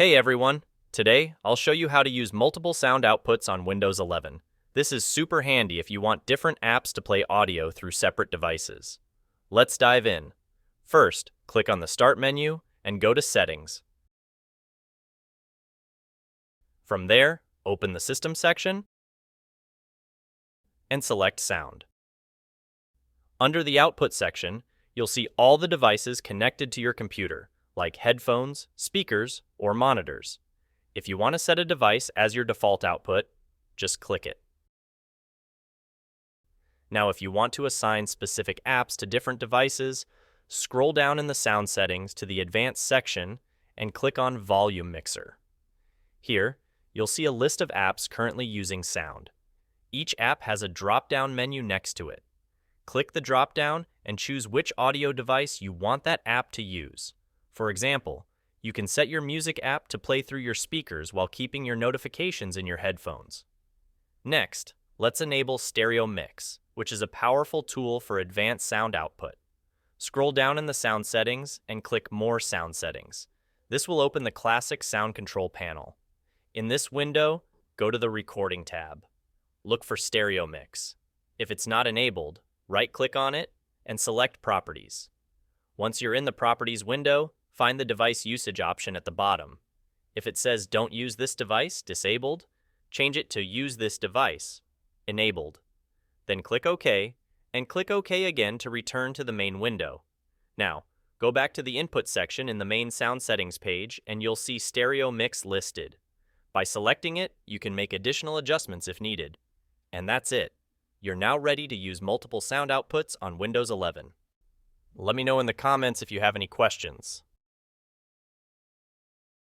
Hey everyone! Today, I'll show you how to use multiple sound outputs on Windows 11. This is super handy if you want different apps to play audio through separate devices. Let's dive in. First, click on the Start menu and go to Settings. From there, open the System section and select Sound. Under the Output section, you'll see all the devices connected to your computer, like headphones, speakers, or monitors. If you want to set a device as your default output, just click it. Now, if you want to assign specific apps to different devices, scroll down in the sound settings to the Advanced section and click on Volume Mixer. Here, you'll see a list of apps currently using sound. Each app has a drop-down menu next to it. Click the drop-down and choose which audio device you want that app to use. For example, you can set your music app to play through your speakers while keeping your notifications in your headphones. Next, let's enable Stereo Mix, which is a powerful tool for advanced sound output. Scroll down in the sound settings and click More Sound Settings. This will open the classic sound control panel. In this window, go to the Recording tab. Look for Stereo Mix. If it's not enabled, right-click on it and select Properties. Once you're in the Properties window, find the device usage option at the bottom. If it says Don't use this device, disabled, change it to Use this device, enabled. Then click OK, and click OK again to return to the main window. Now, go back to the Input section in the main sound settings page and you'll see Stereo Mix listed. By selecting it, you can make additional adjustments if needed. And that's it. You're now ready to use multiple sound outputs on Windows 11. Let me know in the comments if you have any questions.